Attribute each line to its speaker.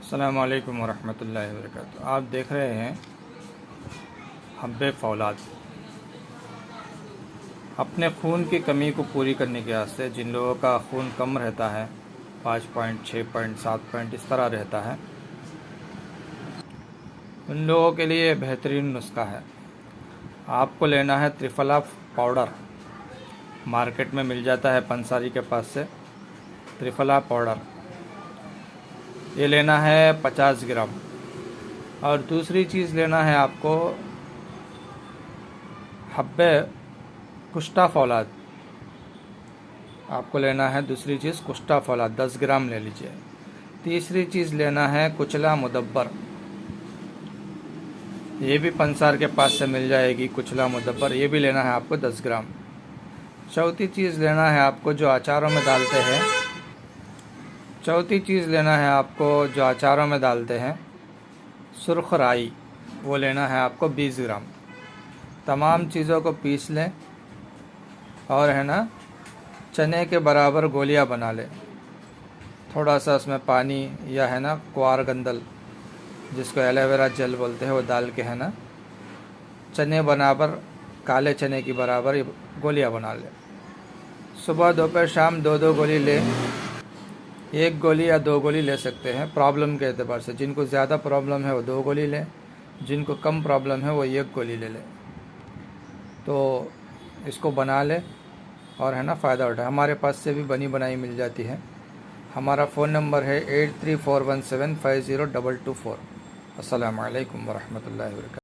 Speaker 1: अस्सलामु अलैकुम वरहमतुल्लाहि वबरकातुहू। आप देख रहे हैं हब्बे फौलाद। अपने खून की कमी को पूरी करने के वास्ते, जिन लोगों का खून कम रहता है, 5 पॉइंट 6 पॉइंट 7 पॉइंट इस तरह रहता है, उन लोगों के लिए बेहतरीन नुस्खा है। आपको लेना है त्रिफला पाउडर। मार्केट में मिल जाता है पंसारी के पास से त्रिफला पाउडर। ये लेना है 50 ग्राम। और दूसरी चीज़ लेना है आपको हब्बे कुश्ता फौलाद। आपको लेना है दूसरी चीज़ कुश्ता फौलाद, 10 ग्राम ले लीजिए। तीसरी चीज़ लेना है कुचला मुदब्बर। ये भी पंसार के पास से मिल जाएगी कुचला मुदब्बर, ये भी लेना है आपको 10 ग्राम। चौथी चीज़ लेना है आपको जो अचारों में डालते हैं, सुर्ख राई, वो लेना है आपको 20 ग्राम। तमाम चीज़ों को पीस लें और है ना चने के बराबर गोलियां बना लें। थोड़ा सा उसमें पानी या है ना क्वार गंदल, जिसको एलोवेरा जेल बोलते हैं, वो डाल के है ना चने बराबर, काले चने की बराबर ये गोलियां बना लें। सुबह दोपहर शाम 2-2 गोली लें। 1 गोली या 2 गोली ले सकते हैं प्रॉब्लम के एतबार से। जिनको ज़्यादा प्रॉब्लम है वो 2 गोली लें, जिनको कम प्रॉब्लम है वो 1 गोली ले लें। तो इसको बना लें और है ना फ़ायदा उठाए। हमारे पास से भी बनी बनाई मिल जाती है। हमारा फ़ोन नंबर है 8341750224। अस्सलामु अलैकुम वरहमतुल्लाहि वबरकातुहू।